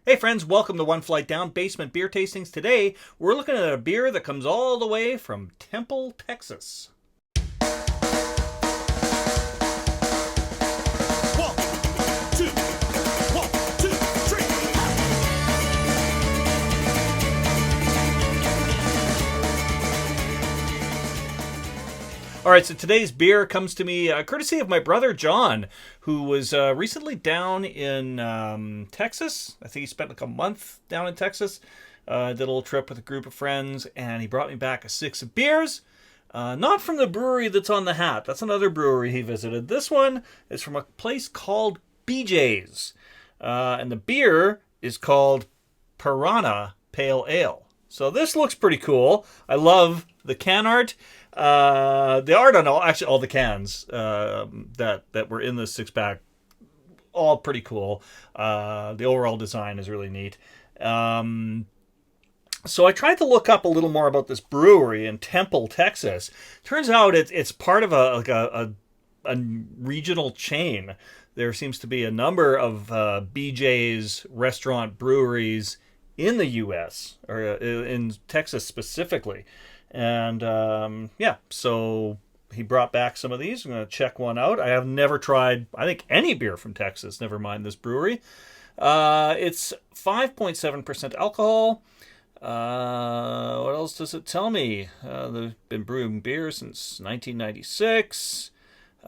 Hey friends, welcome to One Flight Down Basement Beer Tastings. Today, we're looking at a beer that comes all the way from Temple, Texas. All right, so today's beer comes to me courtesy of my brother John, who was recently down in Texas. I think he spent like a month down in Texas. Did a little trip with a group of friends, and he brought me back a six of beers. Not from the brewery that's on the hat. That's another brewery he visited. This one is from a place called BJ's. And the beer is called Piranha Pale Ale. So this looks pretty cool. I love the can art. The art on all the cans that were in this six pack, all pretty cool. The overall design is really neat. So I tried to look up a little more about this brewery in Temple, Texas. Turns out it's part of a regional chain. There seems to be a number of BJ's restaurant breweries in the U.S. or in Texas specifically. And so he brought back some of these. I'm going to check one out. I have never tried, I think, any beer from Texas, never mind this brewery. It's 5.7% alcohol. What else does it tell me? They've been brewing beer since 1996.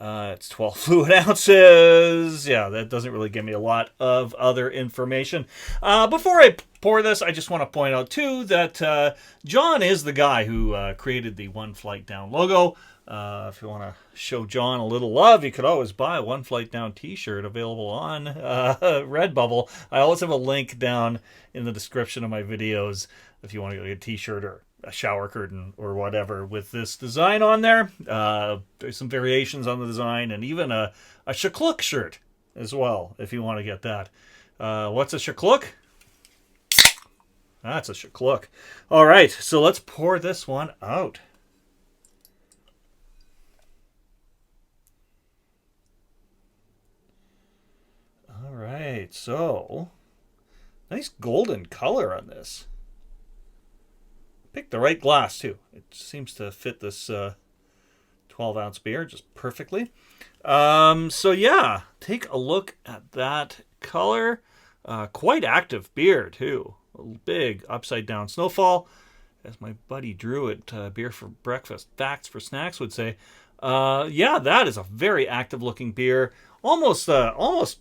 It's 12 fluid ounces. Yeah, that doesn't really give me a lot of other information. Before I pour this, I just want to point out, too, that John is the guy who created the One Flight Down logo. If you want to show John a little love, you could always buy a One Flight Down t-shirt available on Redbubble. I always have a link down in the description of my videos if you want to get a t-shirt or a shower curtain or whatever with this design on there. There's some variations on the design and even a shakluk shirt as well if you want to get that. What's a shakluk? That's a shakluk. All right, so let's pour this one out. All right, so nice golden color on this. Picked the right glass, too. It seems to fit this 12-ounce beer just perfectly. So, yeah, take a look at that color. Quite active beer, too. A big upside-down snowfall. As my buddy Drew at Beer for Breakfast, Facts for Snacks would say. Yeah, that is a very active-looking beer. Almost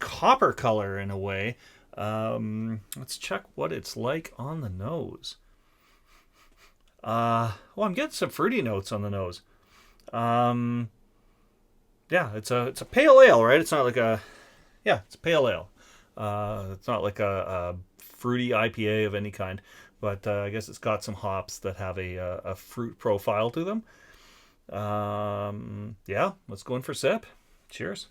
copper color in a way. Let's check what it's like on the nose. Well, I'm getting some fruity notes on the nose. Yeah, it's a pale ale, right? It's not like it's a pale ale. It's not like a fruity IPA of any kind, but I guess it's got some hops that have a fruit profile to them. Yeah, let's go in for a sip. Cheers.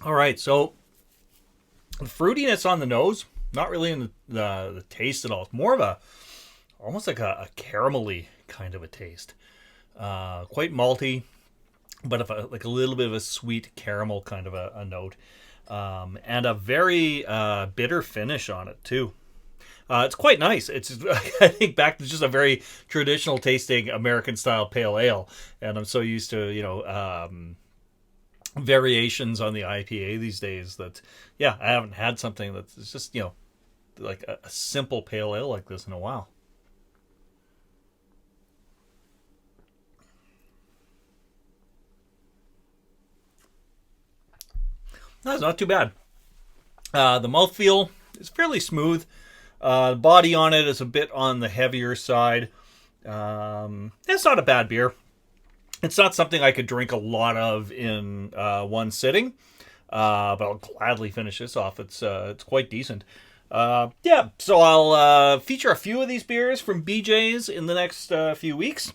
All right, so the fruitiness on the nose, not really in the taste at all. It's more of almost like a caramelly kind of a taste. Quite malty, but like a little bit of a sweet caramel kind of a note. And a very bitter finish on it, too. It's quite nice. It's, I think, back to just a very traditional tasting American-style pale ale. And I'm so used to, variations on the IPA these days that, I haven't had something that's just, like a simple pale ale like this in a while. That's not too bad. The mouthfeel is fairly smooth. The body on it is a bit on the heavier side. It's not a bad beer. It's not something I could drink a lot of in one sitting, but I'll gladly finish this off. It's quite decent. So I'll feature a few of these beers from BJ's in the next few weeks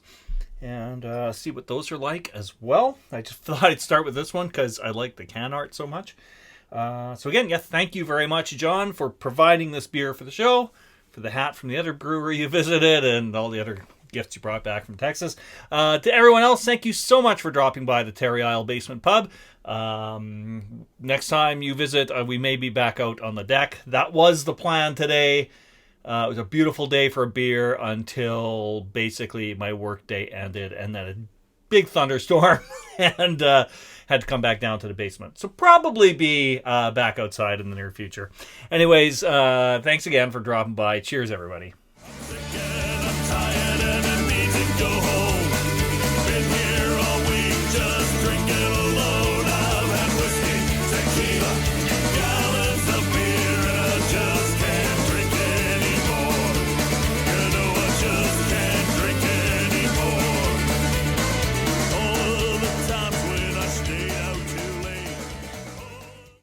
and see what those are like as well. I just thought I'd start with this one because I like the can art so much. So again, thank you very much, John, for providing this beer for the show. for the hat from the other brewery you visited, and all the other gifts you brought back from Texas. To everyone else, thank you so much for dropping by the Terry Isle Basement Pub. Next time you visit, we may be back out on the deck. That was the plan today. It was a beautiful day for a beer until basically my work day ended, and then a big thunderstorm, and had to come back down to the basement. So probably be back outside in the near future. Anyways, thanks again for dropping by. Cheers, everybody.